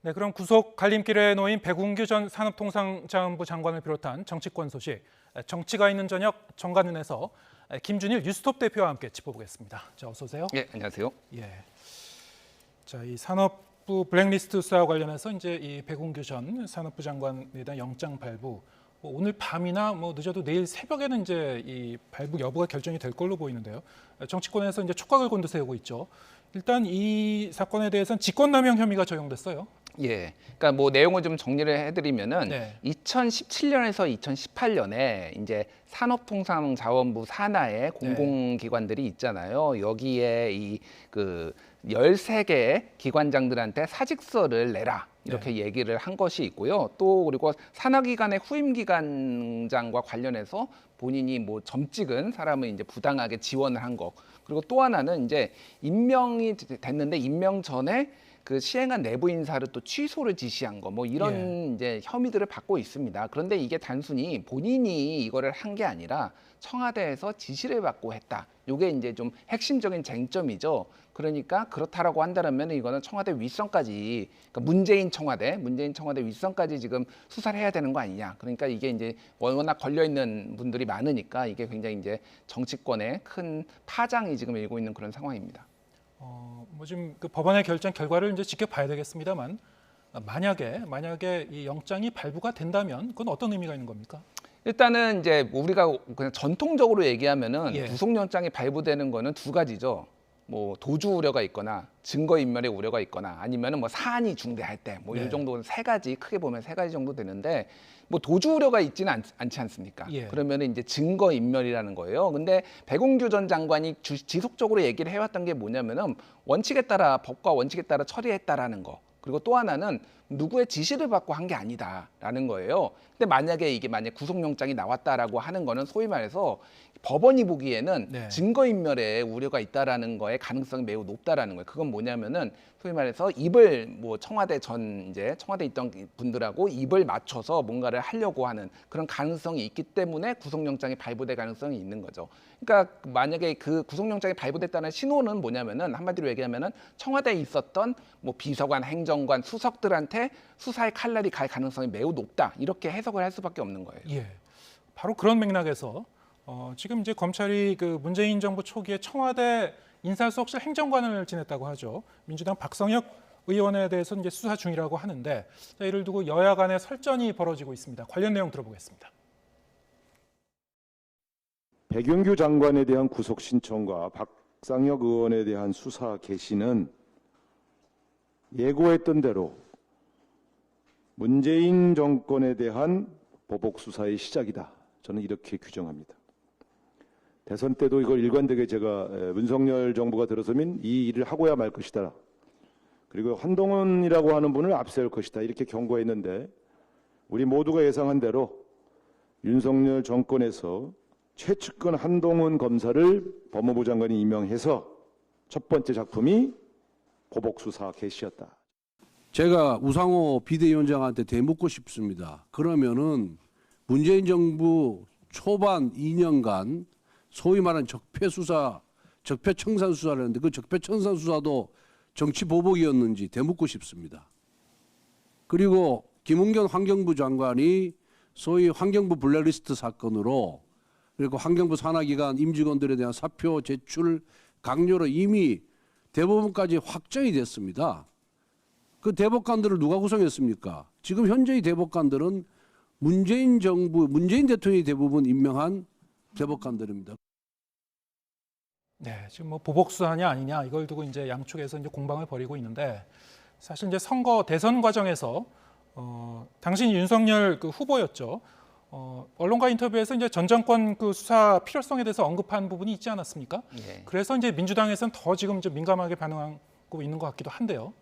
네, 그럼 구속 갈림길에 놓인 백운규 전 산업통상자원부 장관을 비롯한 정치권 소식, 정치가 있는 저녁 정관은에서 김준일 뉴스톱 대표와 함께 짚어보겠습니다. 자, 어서 오세요. 예, 안녕하세요. 예. 자, 이 산업부 블랙리스트 수사와 관련해서 이제 이 백운규 전 산업부 장관에 대한 영장 발부, 오늘 밤이나 늦어도 내일 새벽에는 이제 이 발부 여부가 결정이 될 걸로 보이는데요. 정치권에서 이제 촉각을 곤두세우고 있죠. 일단 이 사건에 대해서는 직권남용 혐의가 적용됐어요. 예, 그러니까 내용을 좀 정리를 해드리면은 네. 2017년에서 2018년에 이제 산업통상자원부 산하의 공공기관들이 있잖아요. 여기에 이 13개의 기관장들한테 사직서를 내라. 이렇게 얘기를 한 것이 있고요. 또 그리고 산하기관의 후임기관장과 관련해서 본인이 점 찍은 사람을 이제 부당하게 지원을 한 거. 그리고 또 하나는 이제 임명이 됐는데 임명 전에 그 시행한 내부 인사를 또 취소를 지시한 거 이런 이제 혐의들을 받고 있습니다. 그런데 이게 단순히 본인이 이거를 한 게 아니라 청와대에서 지시를 받고 했다. 이게 이제 좀 핵심적인 쟁점이죠. 그러니까 그렇다라고 한다면 이거는 청와대 윗선까지, 그러니까 문재인 청와대 윗선까지 지금 수사를 해야 되는 거 아니냐. 그러니까 이게 이제 워낙 걸려 있는 분들이 많으니까 이게 굉장히 이제 정치권에 큰 파장이 지금 일고 있는 그런 상황입니다. 지금 그 법원의 결정 결과를 이제 지켜봐야 되겠습니다만 만약에 이 영장이 발부가 된다면 그건 어떤 의미가 있는 겁니까? 일단은 이제 우리가 그냥 전통적으로 얘기하면은 예. 구속영장이 발부되는 거는 두 가지죠. 도주 우려가 있거나 증거 인멸의 우려가 있거나 아니면은 사안이 중대할 때 이 정도는 세 가지, 크게 보면 세 가지 정도 되는데 도주 우려가 있지는 않지 않습니까? 예. 그러면은 이제 증거 인멸이라는 거예요. 근데 백운규 전 장관이 지속적으로 얘기를 해왔던 게 뭐냐면은 원칙에 따라, 법과 원칙에 따라 처리했다라는 거. 그리고 또 하나는 누구의 지시를 받고 한 게 아니다라는 거예요. 근데 만약에 이게 구속영장이 나왔다라고 하는 거는 소위 말해서 법원이 보기에는 증거인멸에 우려가 있다라는 거에 가능성이 매우 높다라는 거예요. 그건 뭐냐면은 소위 말해서 입을 청와대에 있던 분들하고 입을 맞춰서 뭔가를 하려고 하는 그런 가능성이 있기 때문에 구속영장이 발부될 가능성이 있는 거죠. 그러니까 만약에 그 구속영장이 발부됐다는 신호는 뭐냐면은 한마디로 얘기하면은 청와대에 있었던 비서관, 행정관, 수석들한테 수사의 칼날이 갈 가능성이 매우 높다. 이렇게 해석을 할 수밖에 없는 거예요. 예. 바로 그런 맥락에서 지금 이제 검찰이 그 문재인 정부 초기에 청와대 인사수석실 행정관을 지냈다고 하죠. 민주당 박성혁 의원에 대해서 이제 수사 중이라고 하는데, 이를 두고 여야 간의 설전이 벌어지고 있습니다. 관련 내용 들어보겠습니다. 백운규 장관에 대한 구속 신청과 박상혁 의원에 대한 수사 개시는 예고했던 대로 문재인 정권에 대한 보복 수사의 시작이다. 저는 이렇게 규정합니다. 대선 때도 이걸 일관되게 제가 윤석열 정부가 들어서면 이 일을 하고야 말 것이다. 그리고 한동훈이라고 하는 분을 앞세울 것이다. 이렇게 경고했는데 우리 모두가 예상한 대로 윤석열 정권에서 최측근 한동훈 검사를 법무부 장관이 임명해서 첫 번째 작품이 보복 수사 개시였다. 제가 우상호 비대위원장한테 되묻고 싶습니다. 그러면은 문재인 정부 초반 2년간 소위 말하는 적폐수사, 적폐청산 수사를 했는데 그 적폐청산 수사도 정치 보복이었는지 되묻고 싶습니다. 그리고 김웅겸 환경부 장관이 소위 환경부 블랙리스트 사건으로 그리고 환경부 산하기관 임직원들에 대한 사표 제출 강요로 이미 대법원까지 확정이 됐습니다. 그 대법관들을 누가 구성했습니까? 지금 현재의 대법관들은 문재인 정부, 문재인 대통령이 대부분 임명한 대법관들입니다. 네, 지금 보복 수사냐 아니냐 이걸 두고 이제 양쪽에서 이제 공방을 벌이고 있는데, 사실 이제 선거 대선 과정에서 당시 윤석열 그 후보였죠. 언론과 인터뷰에서 이제 전 정권 그 수사 필요성에 대해서 언급한 부분이 있지 않았습니까? 예. 그래서 이제 민주당에서는 더 지금 좀 민감하게 반응하고 있는 것 같기도 한데요.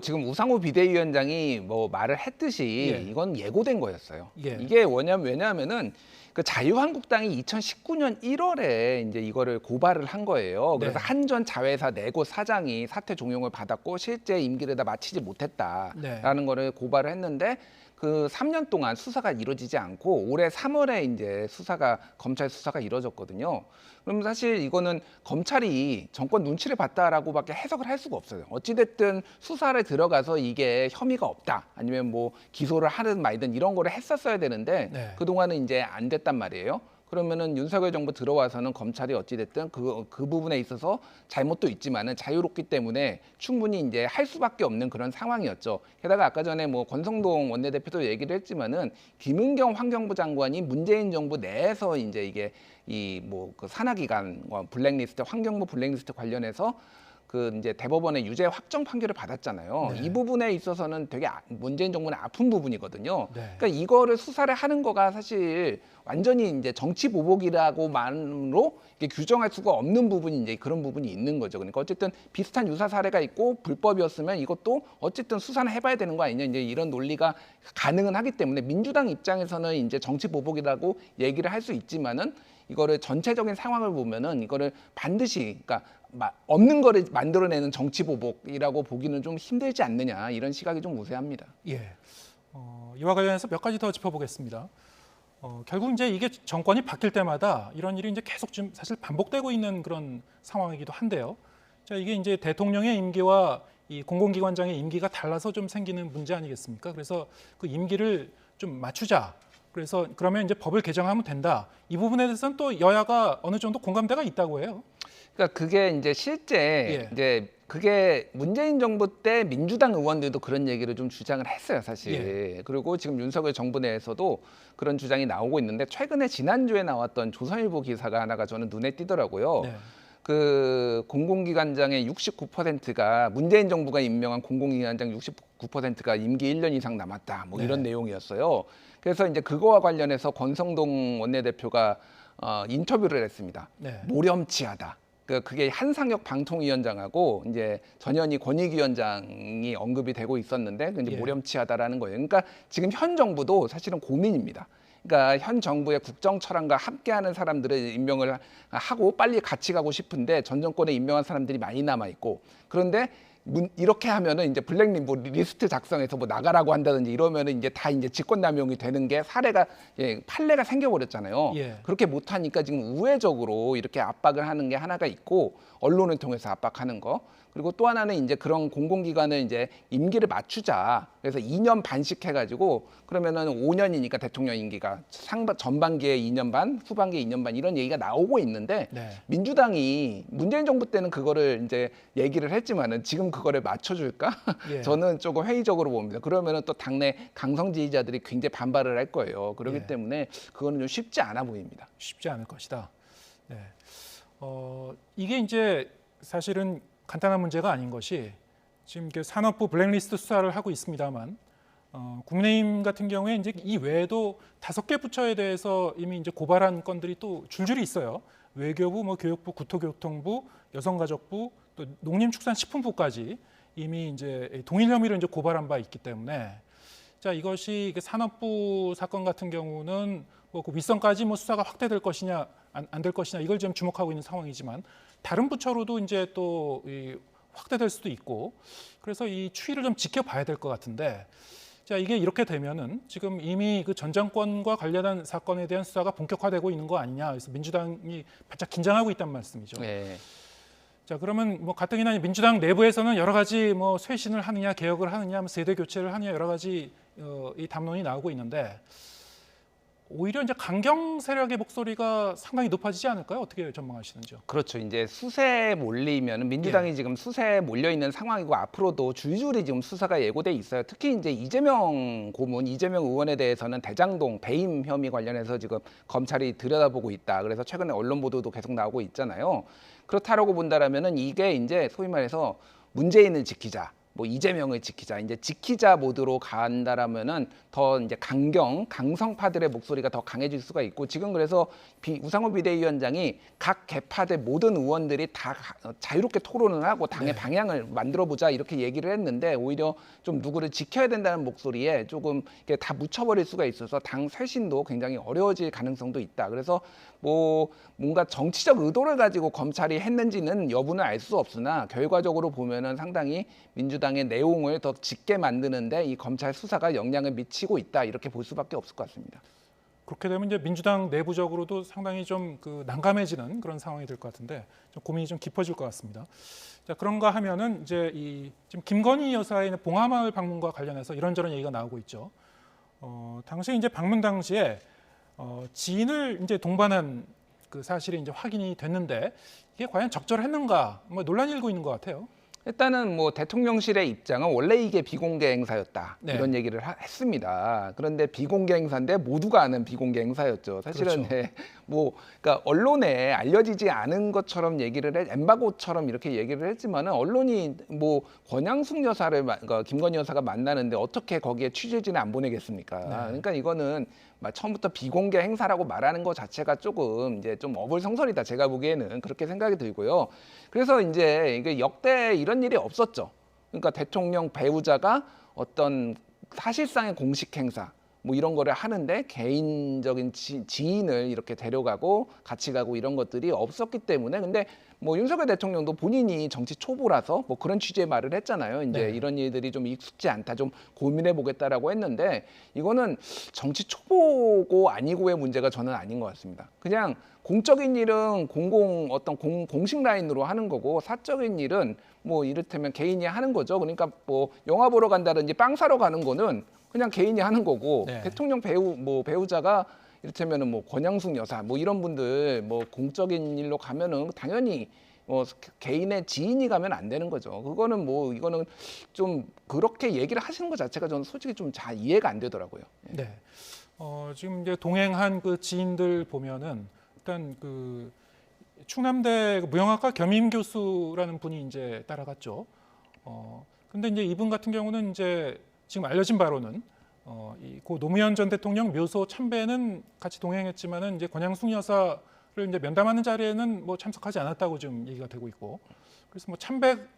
지금 우상호 비대위원장이 말을 했듯이 예. 이건 예고된 거였어요. 예. 이게 왜냐하면은 그 자유한국당이 2019년 1월에 이제 이거를 고발을 한 거예요. 그래서 네. 한전 자회사 4곳 사장이 사퇴 종용을 받았고 실제 임기를 다 마치지 못했다라는 거를 고발을 했는데 그 3년 동안 수사가 이루어지지 않고 올해 3월에 이제 검찰 수사가 이루어졌거든요. 그럼 사실 이거는 검찰이 정권 눈치를 봤다라고밖에 해석을 할 수가 없어요. 어찌됐든 수사를 들어가서 이게 혐의가 없다, 아니면 뭐 기소를 하든 말든 이런 거를 했었어야 되는데 네. 그동안은 이제 안 됐단 말이에요. 그러면은 윤석열 정부 들어와서는 검찰이 어찌됐든 그 부분에 있어서 잘못도 있지만은 자유롭기 때문에 충분히 이제 할 수밖에 없는 그런 상황이었죠. 게다가 아까 전에 뭐 권성동 원내대표도 얘기를 했지만은 김은경 환경부 장관이 문재인 정부 내에서 이제 이게 이 뭐 그 산하기관과 블랙리스트, 환경부 블랙리스트 관련해서 그 이제 대법원의 유죄 확정 판결을 받았잖아요. 네. 이 부분에 있어서는 되게 문재인 정부는 아픈 부분이거든요. 네. 그러니까 이거를 수사를 하는 거가 사실 완전히 이제 정치 보복이라고만으로 이렇게 규정할 수가 없는 부분이 이제 그런 부분이 있는 거죠. 그러니까 어쨌든 비슷한 유사 사례가 있고 불법이었으면 이것도 어쨌든 수사는 해봐야 되는 거 아니냐, 이제 이런 논리가 가능은 하기 때문에 민주당 입장에서는 이제 정치 보복이라고 얘기를 할 수 있지만은 이거를 전체적인 상황을 보면은 이거를 반드시 그러니까 없는 거를 만들어내는 정치 보복이라고 보기는 좀 힘들지 않느냐, 이런 시각이 좀 우세합니다. 예. 이와 관련해서 몇 가지 더 짚어보겠습니다. 결국 이제 이게 정권이 바뀔 때마다 이런 일이 이제 계속 좀 사실 반복되고 있는 그런 상황이기도 한데요. 자, 이게 이제 대통령의 임기와 이 공공기관장의 임기가 달라서 좀 생기는 문제 아니겠습니까? 그래서 그 임기를 좀 맞추자. 그래서 그러면 이제 법을 개정하면 된다. 이 부분에 대해서는 또 여야가 어느 정도 공감대가 있다고 해요. 그러니까 그게 이제 실제 예. 이제 그게 문재인 정부 때 민주당 의원들도 그런 얘기를 좀 주장을 했어요, 사실. 그리고 지금 윤석열 정부 내에서도 그런 주장이 나오고 있는데 최근에 지난주에 나왔던 조선일보 기사가 하나가 저는 눈에 띄더라고요. 네. 그 공공기관장의 69%가 문재인 정부가 임명한 공공기관장 69%가 임기 1년 이상 남았다, 뭐 이런 네. 내용이었어요. 그래서 이제 그거와 관련해서 권성동 원내대표가 인터뷰를 했습니다. 네. 모렴치하다. 그게 한상혁 방통위원장하고 이제 전현희 권익위원장이 언급이 되고 있었는데 이제 예. 모렴치하다라는 거예요. 그러니까 지금 현 정부도 사실은 고민입니다. 그러니까 현 정부의 국정 철학과 함께하는 사람들을 임명을 하고 빨리 같이 가고 싶은데 전 정권에 임명한 사람들이 많이 남아 있고, 그런데 이렇게 하면은 이제 블랙리스트 작성해서 뭐 나가라고 한다든지 이러면은 이제 다 이제 직권남용이 되는 게 사례가 판례가 생겨버렸잖아요. 예. 그렇게 못하니까 지금 우회적으로 이렇게 압박을 하는 게 하나가 있고, 언론을 통해서 압박하는 거. 그리고 또 하나는 이제 그런 공공기관을 이제 임기를 맞추자. 그래서 2년 반씩 해가지고 그러면은 5년이니까 대통령 임기가 전반기에 2년 반, 후반기에 2년 반 이런 얘기가 나오고 있는데 네. 민주당이 문재인 정부 때는 그거를 이제 얘기를 했지만은 지금 그거를 맞춰줄까? 예. 저는 조금 회의적으로 봅니다. 그러면은 또 당내 강성 지지자들이 굉장히 반발을 할 거예요. 그렇기 예. 때문에 그거는 좀 쉽지 않아 보입니다. 쉽지 않을 것이다. 네. 이게 이제 사실은 간단한 문제가 아닌 것이 지금 산업부 블랙리스트 수사를 하고 있습니다만 국민의힘 같은 경우에 이제 이 외에도 5개 부처에 대해서 이미 이제 고발한 건들이 또 줄줄이 있어요. 외교부, 뭐 교육부, 국토교통부, 여성가족부, 또 농림축산식품부까지 이미 이제 동일 혐의로 이제 고발한 바 있기 때문에 자, 이것이 산업부 사건 같은 경우는 뭐 그 윗선까지 뭐 수사가 확대될 것이냐 안 될 것이냐 이걸 지금 주목하고 있는 상황이지만 다른 부처로도 이제 또 확대될 수도 있고 그래서 이 추이를 좀 지켜봐야 될 것 같은데 자, 이게 이렇게 되면은 지금 이미 그 전 정권과 관련한 사건에 대한 수사가 본격화되고 있는 거 아니냐. 그래서 민주당이 바짝 긴장하고 있다는 말씀이죠. 네. 자, 그러면 뭐 가뜩이나 민주당 내부에서는 여러 가지 뭐 쇄신을 하느냐, 개혁을 하느냐, 뭐 세대 교체를 하느냐 여러 가지 이 담론이 나오고 있는데 오히려 이제 강경 세력의 목소리가 상당히 높아지지 않을까요? 어떻게 전망하시는지요? 그렇죠. 이제 수세에 몰리면 민주당이 지금 수세에 몰려 있는 상황이고 앞으로도 줄줄이 지금 수사가 예고돼 있어요. 특히 이제 이재명 고문, 이재명 의원에 대해서는 대장동 배임 혐의 관련해서 지금 검찰이 들여다보고 있다. 그래서 최근에 언론 보도도 계속 나오고 있잖아요. 그렇다라고 본다라면은 이게 이제 소위 말해서 문재인을 지키자. 뭐 이재명을 지키자, 이제 지키자 모드로 간다라면은 더 이제 강성파들의 목소리가 더 강해질 수가 있고, 지금 그래서 우상호 비대위원장이 각 개파들 모든 의원들이 다 자유롭게 토론을 하고 당의 방향을 만들어 보자 이렇게 얘기를 했는데, 오히려 좀 누구를 지켜야 된다는 목소리에 조금 이렇게 다 묻혀버릴 수가 있어서 당 쇄신도 굉장히 어려워질 가능성도 있다. 그래서 뭐 뭔가 정치적 의도를 가지고 검찰이 했는지는 여부는 알 수 없으나, 결과적으로 보면은 상당히 민주당의 내용을 더 짙게 만드는데 이 검찰 수사가 영향을 미치고 있다, 이렇게 볼 수밖에 없을 것 같습니다. 그렇게 되면 이제 민주당 내부적으로도 상당히 좀 그 난감해지는 그런 상황이 될 것 같은데, 좀 고민이 좀 깊어질 것 같습니다. 자, 그런가 하면은 이제 이 지금 김건희 여사의 봉하마을 방문과 관련해서 이런저런 얘기가 나오고 있죠. 당시 이제 방문 당시에 지인을 이제 동반한 그 사실이 이제 확인이 됐는데, 이게 과연 적절했는가, 뭐 논란이 일고 있는 것 같아요. 일단은 뭐 대통령실의 입장은 원래 이게 비공개 행사였다, 네. 이런 얘기를 했습니다. 그런데 비공개 행사인데 모두가 아는 비공개 행사였죠. 사실은 그렇죠. 뭐 그러니까 언론에 알려지지 않은 것처럼 엠바고처럼 이렇게 얘기를 했지만은, 언론이 뭐 권양숙 여사를 그러니까 김건희 여사가 만나는데 어떻게 거기에 취재진을 안 보내겠습니까? 네. 그러니까 이거는 처음부터 비공개 행사라고 말하는 것 자체가 조금 이제 좀 어불성설이다, 제가 보기에는 그렇게 생각이 들고요. 그래서 이제 이게 역대 이런 일이 없었죠. 그러니까 대통령 배우자가 어떤 사실상의 공식 행사 뭐 이런 거를 하는데 개인적인 지인을 이렇게 데려가고 같이 가고 이런 것들이 없었기 때문에, 근데 뭐 윤석열 대통령도 본인이 정치 초보라서 뭐 그런 취지의 말을 했잖아요. 이제 네. 이런 일들이 좀 익숙지 않다, 좀 고민해 보겠다라고 했는데, 이거는 정치 초보고 아니고의 문제가 저는 아닌 것 같습니다. 그냥 공적인 일은 공식 라인으로 하는 거고, 사적인 일은 뭐 이를테면 개인이 하는 거죠. 그러니까 뭐 영화 보러 간다든지 빵 사러 가는 거는 그냥 개인이 하는 거고, 네. 대통령 배우자가 이를테면은 뭐 권양숙 여사 뭐 이런 분들 뭐 공적인 일로 가면은 당연히 개인의 지인이 가면 안 되는 거죠. 그거는 뭐 이거는 좀 그렇게 얘기를 하시는 것 자체가 저는 솔직히 좀 잘 이해가 안 되더라고요. 네. 지금 이제 동행한 그 지인들 보면은 일단 그 충남대 무형학과 겸임 교수라는 분이 이제 따라갔죠. 근데 이제 이분 같은 경우는 이제 지금 알려진 바로는 고 노무현 전 대통령 묘소 참배는 같이 동행했지만은 이제 권양숙 여사를 이제 면담하는 자리에는 뭐 참석하지 않았다고 지금 얘기가 되고 있고, 그래서 뭐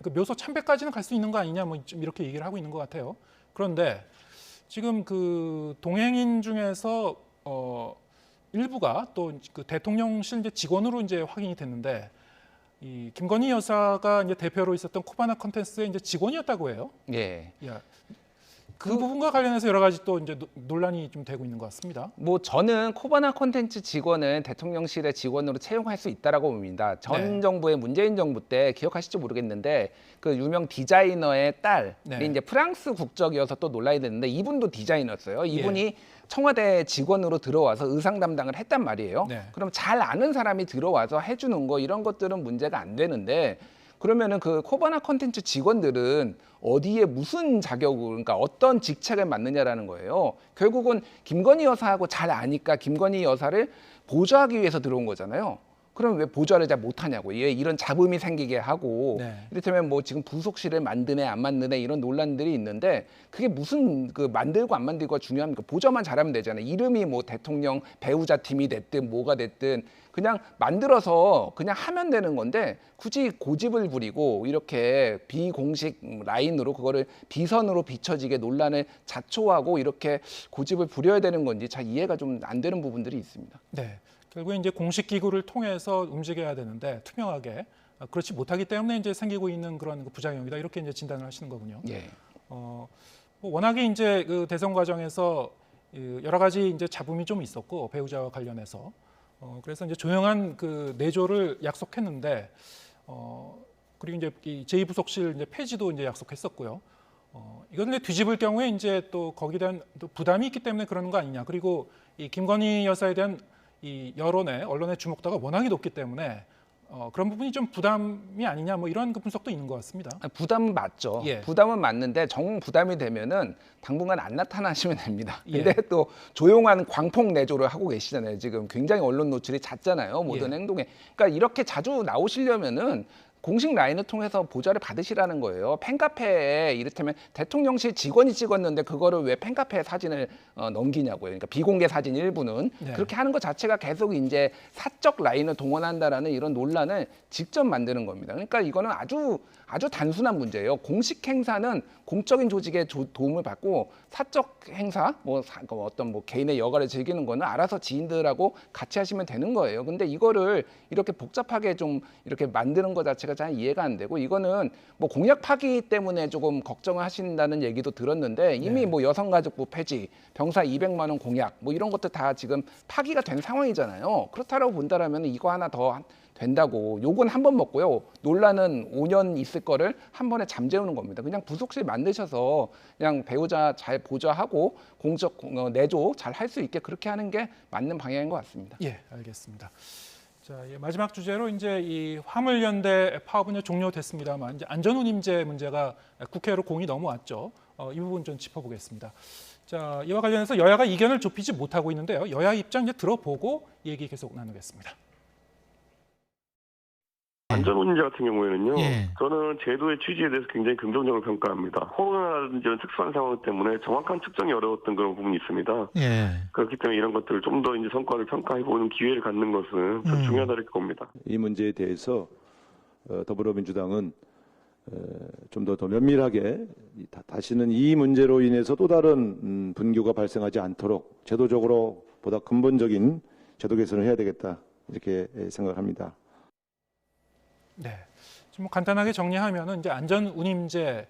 그 묘소 참배까지는 갈 수 있는 거 아니냐, 뭐 좀 이렇게 얘기를 하고 있는 것 같아요. 그런데 지금 그 동행인 중에서 일부가 또 그 대통령실 이제 직원으로 이제 확인이 됐는데, 이 김건희 여사가 이제 대표로 있었던 코바나 컨텐츠의 이제 직원이었다고 해요. 예. 야, 그 부분과 관련해서 여러 가지 또 이제 논란이 좀 되고 있는 것 같습니다. 뭐 저는 코바나 콘텐츠 직원은 대통령실의 직원으로 채용할 수 있다라고 봅니다. 전 네. 정부의 문재인 정부 때 기억하실지 모르겠는데, 그 유명 디자이너의 딸이 네. 이제 프랑스 국적이어서 또 논란이 됐는데, 이분도 디자이너였어요. 이분이 예. 청와대 직원으로 들어와서 의상 담당을 했단 말이에요. 네. 그럼 잘 아는 사람이 들어와서 해주는 거, 이런 것들은 문제가 안 되는데, 그러면은 그 코바나 컨텐츠 직원들은 어디에 무슨 자격을, 그러니까 어떤 직책을 맡느냐라는 거예요. 결국은 김건희 여사하고 잘 아니까 김건희 여사를 보좌하기 위해서 들어온 거잖아요. 그럼 왜 보좌를 잘 못하냐고, 얘 이런 잡음이 생기게 하고, 네. 이를테면 뭐 지금 부속실을 만드네 안 만드네 이런 논란들이 있는데, 그게 무슨 그 만들고 안 만들고가 중요합니까? 보좌만 잘하면 되잖아요. 이름이 뭐 대통령 배우자 팀이 됐든 뭐가 됐든 그냥 만들어서 그냥 하면 되는 건데, 굳이 고집을 부리고 이렇게 비공식 라인으로 그거를 비선으로 비춰지게 논란을 자초하고 이렇게 고집을 부려야 되는 건지 잘 이해가 좀 안 되는 부분들이 있습니다. 네. 결국에 이제 공식 기구를 통해서 움직여야 되는데 투명하게 그렇지 못하기 때문에 이제 생기고 있는 그런 부작용이다, 이렇게 이제 진단을 하시는 거군요. 예. 뭐 워낙에 이제 그 대선 과정에서 여러 가지 이제 잡음이 좀 있었고, 배우자와 관련해서 그래서 이제 조용한 그 내조를 약속했는데, 그리고 이제 이 제2부속실 이제 폐지도 이제 약속했었고요. 이건 이제 뒤집을 경우에 이제 또 거기에 대한 또 부담이 있기 때문에 그러는 거 아니냐. 그리고 이 김건희 여사에 대한 이 언론의 주목도가 워낙에 높기 때문에 그런 부분이 좀 부담이 아니냐, 뭐 이런 그 분석도 있는 것 같습니다. 부담은 맞죠. 예. 부담은 맞는데 정 부담이 되면은 당분간 안 나타나시면 됩니다. 예. 근데 또 조용한 광폭 내조를 하고 계시잖아요. 지금 굉장히 언론 노출이 잦잖아요. 모든 예. 행동에. 그러니까 이렇게 자주 나오시려면은 공식 라인을 통해서 보좌를 받으시라는 거예요. 팬카페에 이를테면 대통령실 직원이 찍었는데 그거를 왜 팬카페 사진을 넘기냐고요. 그러니까 비공개 사진 일부는 네. 그렇게 하는 것 자체가 계속 이제 사적 라인을 동원한다라는 이런 논란을 직접 만드는 겁니다. 그러니까 이거는 아주 단순한 문제예요. 공식 행사는 공적인 조직의 도움을 받고 사적 행사, 어떤 개인의 여가를 즐기는 거는 알아서 지인들하고 같이 하시면 되는 거예요. 근데 이거를 이렇게 복잡하게 좀 이렇게 만드는 것 자체가 잘 이해가 안 되고 이거는 뭐 공약 파기 때문에 조금 걱정을 하신다는 얘기도 들었는데 이미 뭐 여성가족부 폐지, 병사 200만 원 공약 뭐 이런 것도 다 지금 파기가 된 상황이잖아요. 그렇다라고 본다라면 이거 하나 더 된다고 욕은 한 번 먹고요. 논란은 5년 있을 거를 한 번에 잠재우는 겁니다. 그냥 부속실 만드셔서 그냥 배우자 잘 보좌하고 공적 내조 잘 할 수 있게 그렇게 하는 게 맞는 방향인 것 같습니다. 예, 알겠습니다. 자, 마지막 주제로 이제 이 화물연대 파업은 종료됐습니다만 이제 안전운임제 문제가 국회로 공이 넘어왔죠. 이 부분 좀 짚어보겠습니다. 자, 이와 관련해서 여야가 이견을 좁히지 못하고 있는데요. 여야 입장 이제 들어보고 얘기 계속 나누겠습니다. 안전운임제 같은 경우에는요, 예. 저는 제도의 취지에 대해서 굉장히 긍정적으로 평가합니다. 코로나라든지 이런 특수한 상황 때문에 정확한 측정이 어려웠던 그런 부분이 있습니다. 예. 그렇기 때문에 이런 것들을 좀 더 이제 성과를 평가해보는 기회를 갖는 것은 좀 중요하다 이렇게 봅니다. 이 문제에 대해서 더불어민주당은 좀 더 면밀하게 다시는 이 문제로 인해서 또 다른 분규가 발생하지 않도록 제도적으로 보다 근본적인 제도 개선을 해야 되겠다 이렇게 생각합니다. 네, 좀 간단하게 정리하면은 이제 안전운임제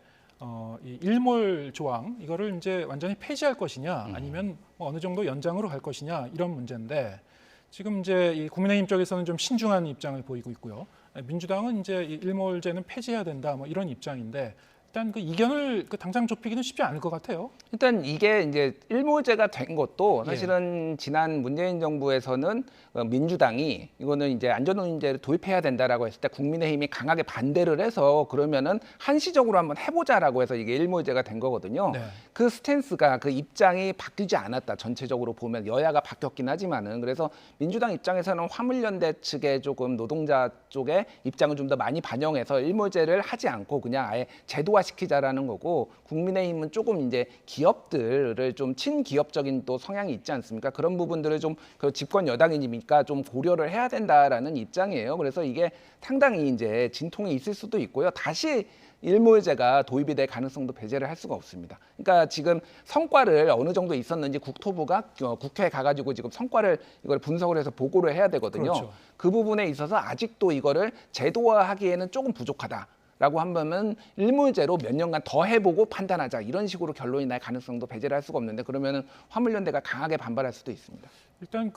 이 일몰 조항 이거를 이제 완전히 폐지할 것이냐 아니면 뭐 어느 정도 연장으로 갈 것이냐 이런 문제인데 지금 이제 이 국민의힘 쪽에서는 좀 신중한 입장을 보이고 있고요. 민주당은 이제 이 일몰제는 폐지해야 된다 뭐 이런 입장인데 일단 그 이견을 당장 좁히기는 쉽지 않을 것 같아요. 일단 이게 이제 일몰제가 된 것도 사실은 지난 문재인 정부에서는 민주당이 이거는 이제 안전운임제를 도입해야 된다라고 했을 때 국민의힘이 강하게 반대를 해서 그러면은 한시적으로 한번 해보자라고 해서 이게 일몰제가 된 거거든요. 네. 그 스탠스가 그 입장이 바뀌지 않았다. 전체적으로 보면 여야가 바뀌었긴 하지만은 그래서 민주당 입장에서는 화물연대 측의 조금 노동자 쪽의 입장을 좀 더 많이 반영해서 일몰제를 하지 않고 그냥 아예 제도화시키자라는 거고 국민의힘은 조금 이제 기업들을 좀 친기업적인 또 성향이 있지 않습니까? 그런 부분들을 좀 그 집권 여당이니까 좀 고려를 해야 된다라는 입장이에요. 그래서 이게 상당히 이제 진통이 있을 수도 있고요. 다시 일몰제가 도입이 될 가능성도 배제를 할 수가 없습니다. 그러니까 지금 성과를 어느 정도 있었는지 국토부가 국회에 가가지고 지금 성과를 이걸 분석을 해서 보고를 해야 되거든요. 그렇죠. 그 부분에 있어서 아직도 이거를 제도화하기에는 조금 부족하다. 라고 한다면 일몰제로 몇 년간 더 해보고 판단하자 이런 식으로 결론이 날 가능성도 배제를 할 수가 없는데 그러면은 화물연대가 강하게 반발할 수도 있습니다. 일단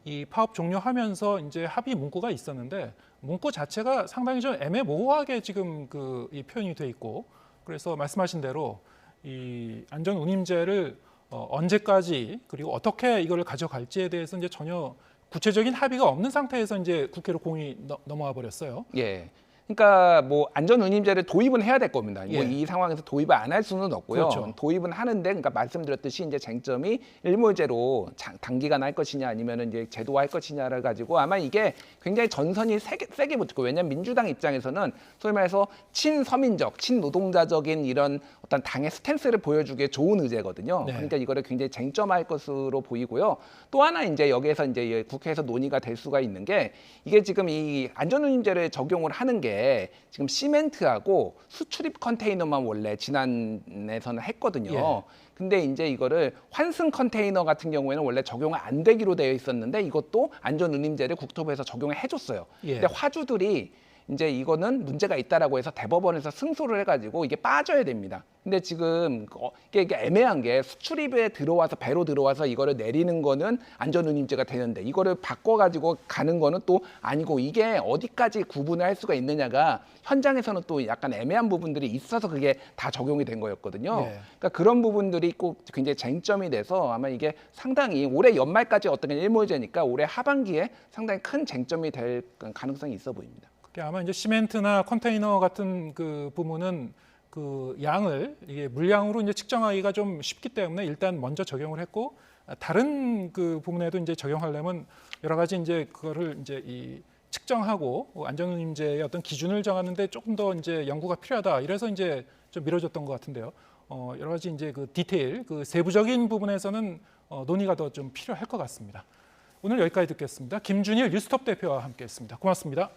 이 파업 종료하면서 이제 합의 문구가 있었는데 문구 자체가 상당히 좀 애매모호하게 지금 이 표현이 돼 있고 그래서 말씀하신 대로 이 안전운임제를 언제까지 그리고 어떻게 이걸 가져갈지에 대해서 이제 전혀 구체적인 합의가 없는 상태에서 이제 국회로 공이 넘어와 버렸어요. 예. 그러니까 뭐 안전운임제를 도입은 해야 될 겁니다. 예. 뭐 이 상황에서 도입을 안 할 수는 없고요. 그렇죠. 도입은 하는데, 그러니까 말씀드렸듯이 이제 쟁점이 일몰제로 단기간 할 것이냐 아니면은 이제 제도화할 것이냐를 가지고 아마 이게 굉장히 전선이 세게 붙고 왜냐하면 민주당 입장에서는 소위 말해서 친서민적, 친노동자적인 이런 어떤 당의 스탠스를 보여주기에 좋은 의제거든요. 네. 그러니까 이거를 굉장히 쟁점화할 것으로 보이고요. 또 하나 이제 여기에서 이제 국회에서 논의가 될 수가 있는 게 이게 지금 이 안전운임제를 적용을 하는 게 지금 시멘트하고 수출입 컨테이너만 원래 지난해서는 했거든요. 예. 근데 이제 이거를 환승 컨테이너 같은 경우에는 원래 적용을 안 되기로 되어 있었는데 이것도 안전운임제를 국토부에서 적용을 해줬어요. 예. 근데 화주들이 이제 이거는 문제가 있다라고 해서 대법원에서 승소를 해가지고 이게 빠져야 됩니다. 근데 지금 이게 애매한 게 수출입에 들어와서 배로 들어와서 이거를 내리는 거는 안전운임제가 되는데 이거를 바꿔가지고 가는 거는 또 아니고 이게 어디까지 구분을 할 수가 있느냐가 현장에서는 또 약간 애매한 부분들이 있어서 그게 다 적용이 된 거였거든요. 예. 그러니까 그런 부분들이 꼭 굉장히 쟁점이 돼서 아마 이게 상당히 올해 연말까지 어떻게 일몰제니까 올해 하반기에 상당히 큰 쟁점이 될 가능성이 있어 보입니다. 그게 아마 이제 시멘트나 컨테이너 같은 그 부분은 그 양을 이게 물량으로 이제 측정하기가 좀 쉽기 때문에 일단 먼저 적용을 했고 다른 그 부분에도 이제 적용하려면 여러 가지 이제 그거를 이제 이 측정하고 안전운임제의 어떤 기준을 정하는데 조금 더 이제 연구가 필요하다. 이래서 이제 좀 미뤄졌던 것 같은데요. 여러 가지 이제 그 디테일, 그 세부적인 부분에서는 논의가 더 좀 필요할 것 같습니다. 오늘 여기까지 듣겠습니다. 김준일 뉴스톱 대표와 함께했습니다. 고맙습니다.